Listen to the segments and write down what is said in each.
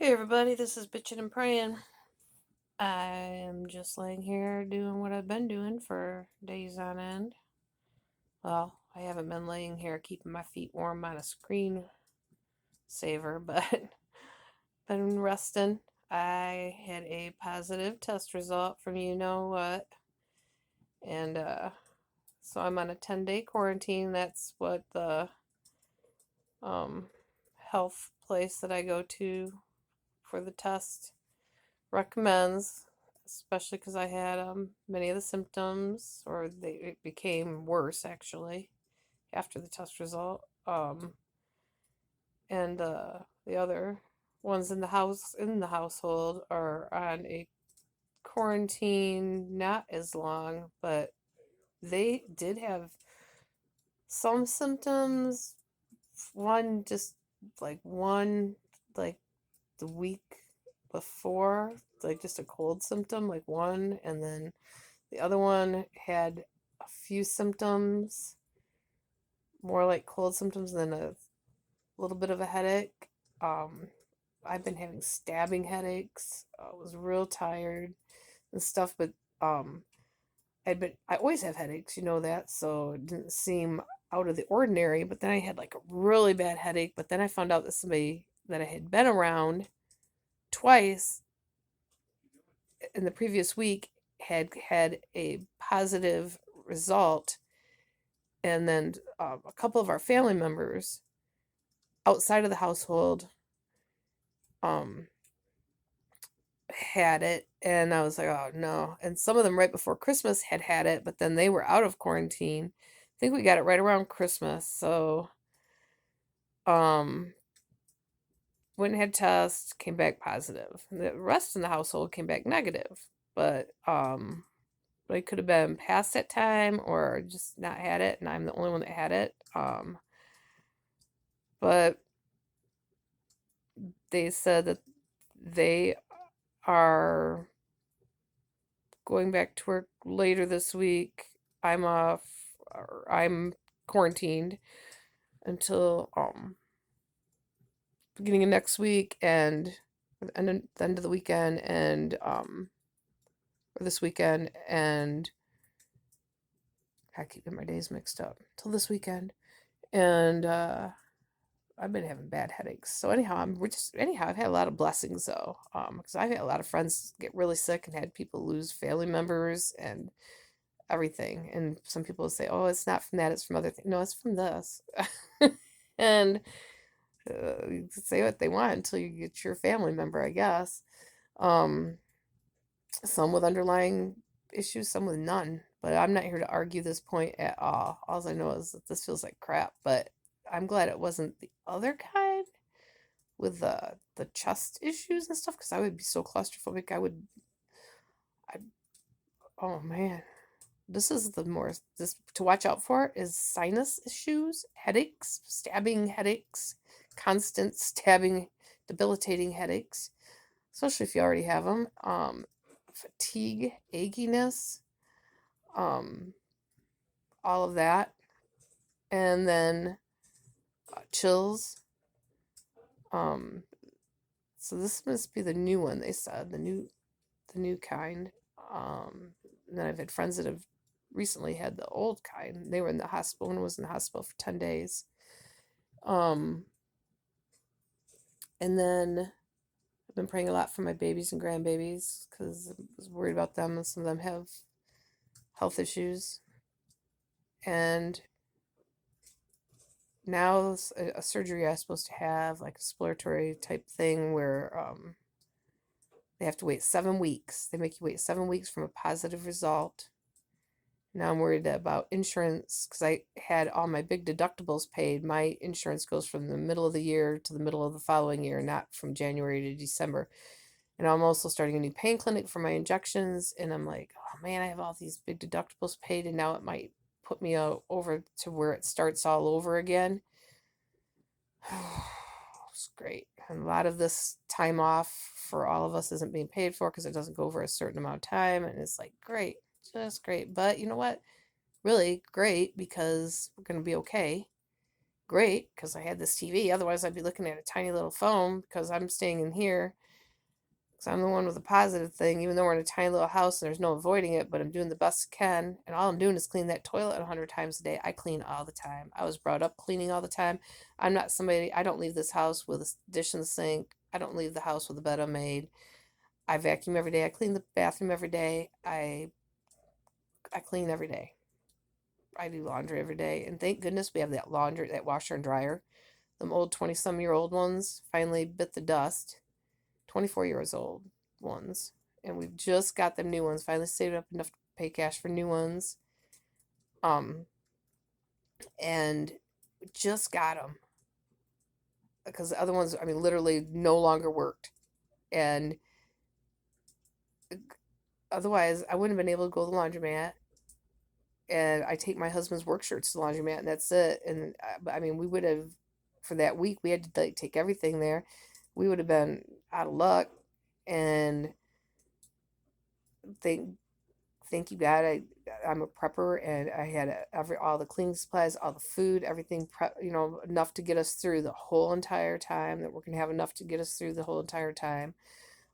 Hey everybody, this is Bitchin' and Praying. I'm just laying here doing what I've been doing for days on end. Well, I haven't been laying here keeping my feet warm on a screen saver, but been resting. I had a positive test result from you know what, and so I'm on a 10-day quarantine. That's what the um, health place that I go to for the test recommends, especially because I had many of the symptoms, or it became worse actually after the test result. And the other ones in the household are on a quarantine, not as long, but they did have some symptoms. One just one like the week before, like just a cold symptom, like one, and then the other one had a few symptoms, more like cold symptoms, and then a little bit of a headache. Um, I've been having stabbing headaches. I was real tired and stuff, but um, I always have headaches, you know that, so it didn't seem out of the ordinary. But then I had like a really bad headache. But then I found out that somebody that I had been around twice in the previous week had a positive result, and then a couple of our family members outside of the household um, had it, and I was like, oh no. And some of them right before Christmas had it, but then they were out of quarantine. I think we got it right around Christmas, so um, went and had tests, came back positive. The rest in the household came back negative, but it could have been past that time or just not had it, and I'm the only one that had it. But they said that they are going back to work later this week. I'm off, or I'm quarantined until beginning of next week, and the end of the weekend, and or this weekend, and I keep getting my days mixed up till this weekend, and I've been having bad headaches. So anyhow, I've had a lot of blessings though, because I've had a lot of friends get really sick and had people lose family members and everything. And some people say, "Oh, it's not from that; it's from other things." No, it's from this. And you can say what they want until you get your family member, I guess. Um, some with underlying issues, some with none. But I'm not here to argue this point at all. All I know is that this feels like crap. But I'm glad it wasn't the other kind with the chest issues and stuff, because I would be so claustrophobic. I oh man, this is the more this to watch out for is sinus issues, headaches, stabbing headaches, constant stabbing, debilitating headaches, especially if you already have them. Fatigue, achiness, um, all of that, and then chills. Um, so this must be the new one. They said the new kind. And then I've had friends that have recently had the old kind. They were in the hospital. One was in the hospital for 10 days. And then I've been praying a lot for my babies and grandbabies because I was worried about them, and some of them have health issues. And now a surgery I'm supposed to have, like exploratory type thing, where they have to wait 7 weeks. They make you wait 7 weeks from a positive result. Now I'm worried about insurance because I had all my big deductibles paid. My insurance goes from the middle of the year to the middle of the following year, not from January to December. And I'm also starting a new pain clinic for my injections. And I'm like, oh man, I have all these big deductibles paid, and now it might put me over to where it starts all over again. It's great. And a lot of this time off for all of us isn't being paid for because it doesn't go over a certain amount of time. And it's like, great, just great. But you know what? Really great, because we're going to be okay. great because I had this TV. Otherwise, I'd be looking at a tiny little phone because I'm staying in here. So I'm the one with a positive thing, even though we're in a tiny little house and there's no avoiding it, but I'm doing the best I can. And all I'm doing is clean that toilet 100 times a day. I clean all the time. I was brought up cleaning all the time. I'm not somebody, I don't leave this house with a dish in the sink. I don't leave the house with a bed unmade. I vacuum every day. I clean the bathroom every day. I clean every day. I do laundry every day. And thank goodness we have that laundry, that washer and dryer. Them old 20-some-year-old ones finally bit the dust. 24 years old ones. And we've just got them new ones. Finally saved up enough to pay cash for new ones. And just got them. Because the other ones, I mean, literally no longer worked. And otherwise, I wouldn't have been able to go to the laundromat. And I take my husband's work shirts to the laundromat, and that's it. And I mean, we would have, for that week, we had to like, take everything there. We would have been out of luck. And thank you God, I'm a prepper, and I had all the cleaning supplies, all the food, everything enough to get us through the whole entire time. That we're gonna have enough to get us through the whole entire time.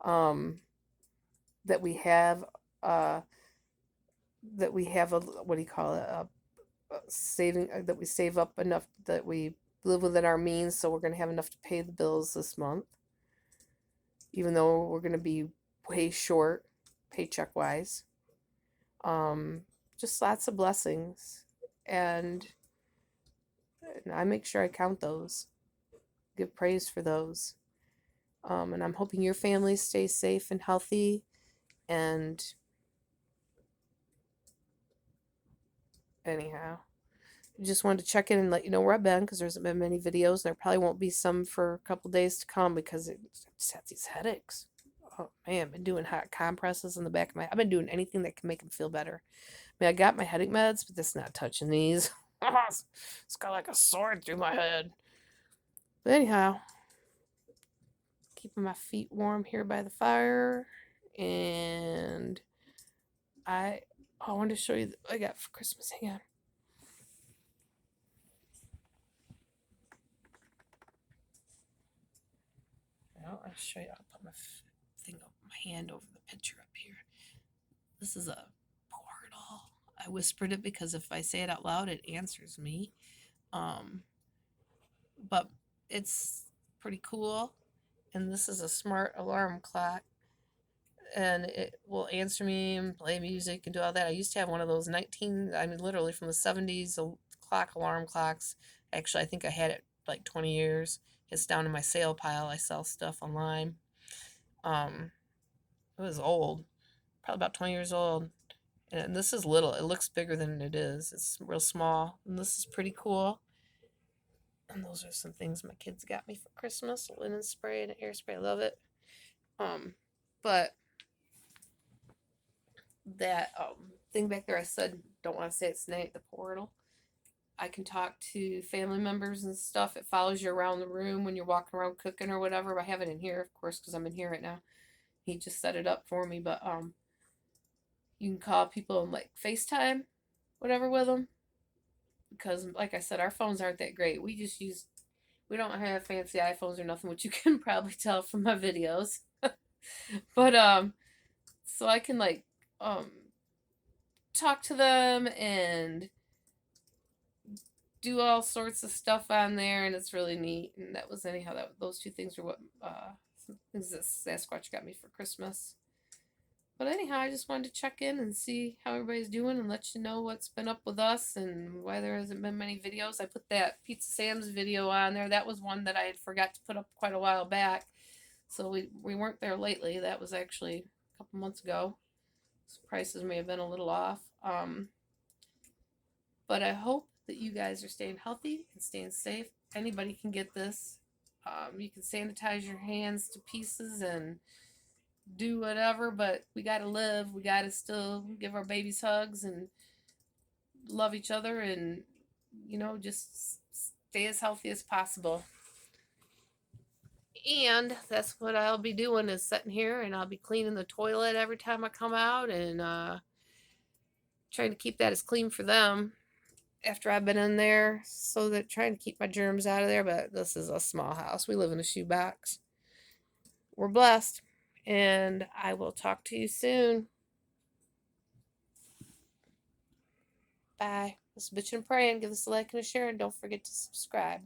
That we have a, what do you call it, a saving, that we save up enough that we live within our means, so we're gonna have enough to pay the bills this month, even though we're gonna be way short paycheck wise. Just lots of blessings, and I make sure I count those, give praise for those. And I'm hoping your family stays safe and healthy. And anyhow, just wanted to check in and let you know where I've been, because there hasn't been many videos, and there probably won't be some for a couple days to come, because I just have these headaches. Oh man, I've been doing hot compresses in the back of my, I've been doing anything that can make them feel better. I mean, I got my headache meds, but that's not touching these. It's got like a sword through my head. But anyhow, keeping my feet warm here by the fire. And I wanted to show you what I got for Christmas. Hang on. I'll show you. I'll put my thing up, my hand over the picture up here. This is a portal. I whispered it because if I say it out loud, it answers me. But it's pretty cool. And this is a smart alarm clock. And it will answer me and play music and do all that. I used to have one of those literally from the 70s, alarm clocks. Actually, I think I had it like 20 years. It's down in my sale pile. I sell stuff online. It was old, probably about 20 years old. And this is little. It looks bigger than it is. It's real small. And this is pretty cool. And those are some things my kids got me for Christmas. A linen spray and an air spray. I love it. But that thing back there, I said, don't want to say it's the portal. I can talk to family members and stuff. It follows you around the room when you're walking around cooking or whatever. I have it in here, of course, because I'm in here right now. He just set it up for me. But you can call people and like FaceTime, whatever, with them. Because, like I said, our phones aren't that great. We don't have fancy iPhones or nothing, which you can probably tell from my videos. But so I can like talk to them and do all sorts of stuff on there, and it's really neat. And that was those two things are what some things that Sasquatch got me for Christmas. But anyhow, I just wanted to check in and see how everybody's doing and let you know what's been up with us and why there hasn't been many videos. I put that Pizza Sam's video on there. That was one that I had forgot to put up quite a while back. So we weren't there lately. That was actually a couple months ago. So prices may have been a little off. But I hope that you guys are staying healthy and staying safe. Anybody can get this. You can sanitize your hands to pieces and do whatever, but we got to live. We got to still give our babies hugs and love each other and, just stay as healthy as possible. And that's what I'll be doing, is sitting here, and I'll be cleaning the toilet every time I come out and trying to keep that as clean for them after I've been in there, so that trying to keep my germs out of there. But this is a small house. We live in a shoebox. We're blessed, and I will talk to you soon. Bye. This is Bitchin' and Praying. Give us a like and a share, and don't forget to subscribe.